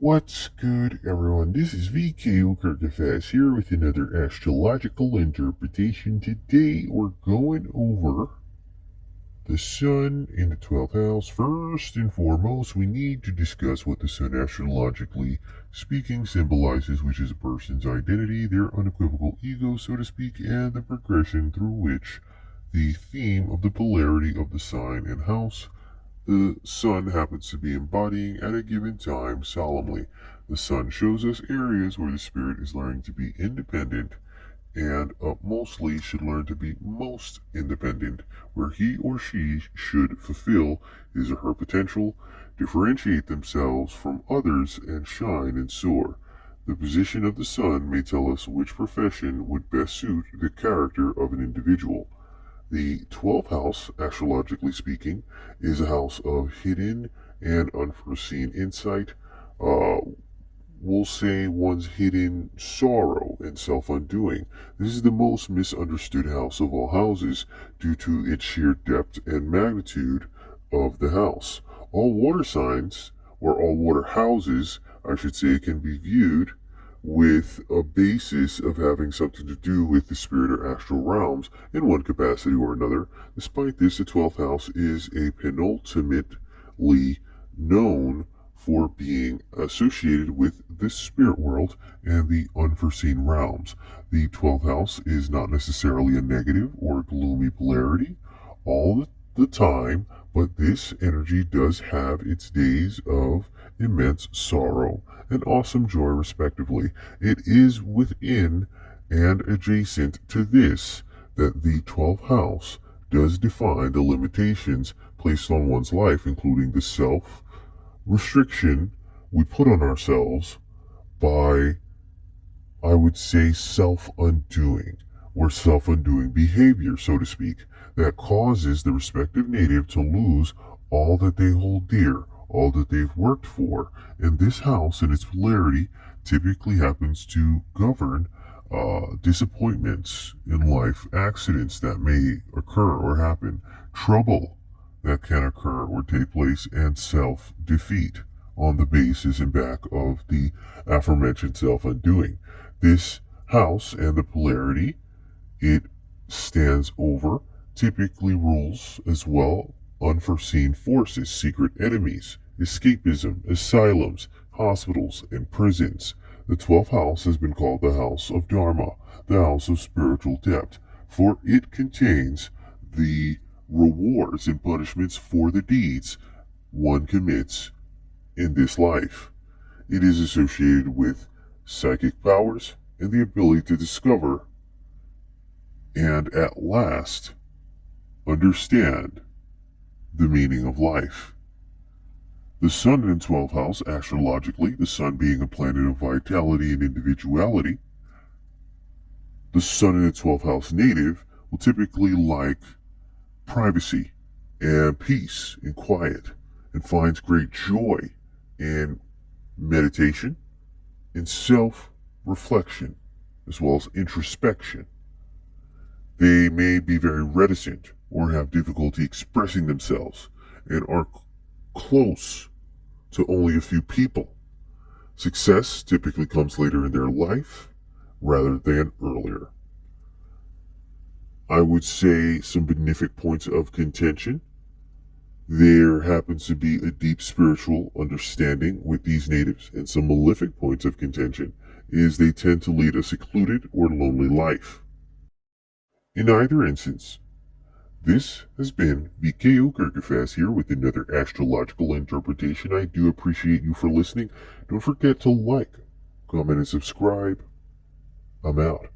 What's good, everyone? This is V.K.O here with another astrological interpretation. Today, we're going over the Sun in the 12th house. First and foremost, we need to discuss what the Sun astrologically speaking symbolizes, which is a person's identity, their unequivocal ego, so to speak, and the progression through which the theme of the polarity of the sign and house the Sun happens to be embodying at a given time solemnly. The Sun shows us areas where the spirit is learning to be independent and mostly should learn to be most independent, where he or she should fulfill his or her potential, differentiate themselves from others, and shine and soar. The position of the Sun may tell us which profession would best suit the character of an individual. The 12th house, astrologically speaking, is a house of hidden and unforeseen insight. Uh, we'll say one's hidden sorrow and self undoing. This is the most misunderstood house of all houses due to its sheer depth and magnitude of the house. All water signs, or all water houses, I should say, can be viewed with a basis of having something to do with the spirit or astral realms in one capacity or another. Despite this, the 12th house is a penultimately known for being associated with the spirit world and the unforeseen realms. The 12th house is not necessarily a negative or gloomy polarity all the time, but this energy does have its days of immense sorrow and awesome joy, respectively. It is within and adjacent to this that the 12th house does define the limitations placed on one's life, including the self restriction we put on ourselves by, I would say, self undoing or self undoing behavior, so to speak, that causes the respective native to lose all that they hold dear, all that they've worked for. And this house and its polarity typically happens to govern disappointments in life, accidents that may occur or happen, trouble that can occur or take place, and self defeat on the basis and back of the aforementioned self undoing. This house and the polarity it stands over typically rules as well unforeseen forces, secret enemies, escapism, asylums, hospitals, and prisons. The 12th house has been called the house of Dharma, the house of spiritual depth, for it contains the rewards and punishments for the deeds one commits in this life. It is associated with psychic powers and the ability to discover and at last understand the meaning of life. The Sun in 12th house, astrologically, the Sun being a planet of vitality and individuality, the Sun in the 12th house native will typically like privacy and peace and quiet and finds great joy in meditation and self-reflection as well as introspection. They may be very reticent or have difficulty expressing themselves and are close to only a few people. Success typically comes later in their life rather than earlier. I would say some benefic points of contention. There happens to be a deep spiritual understanding with these natives, and some malefic points of contention is they tend to lead a secluded or lonely life. In either instance, this has been V.K.O here with another astrological interpretation. I do appreciate you for listening. Don't forget to like, comment, and subscribe. I'm out.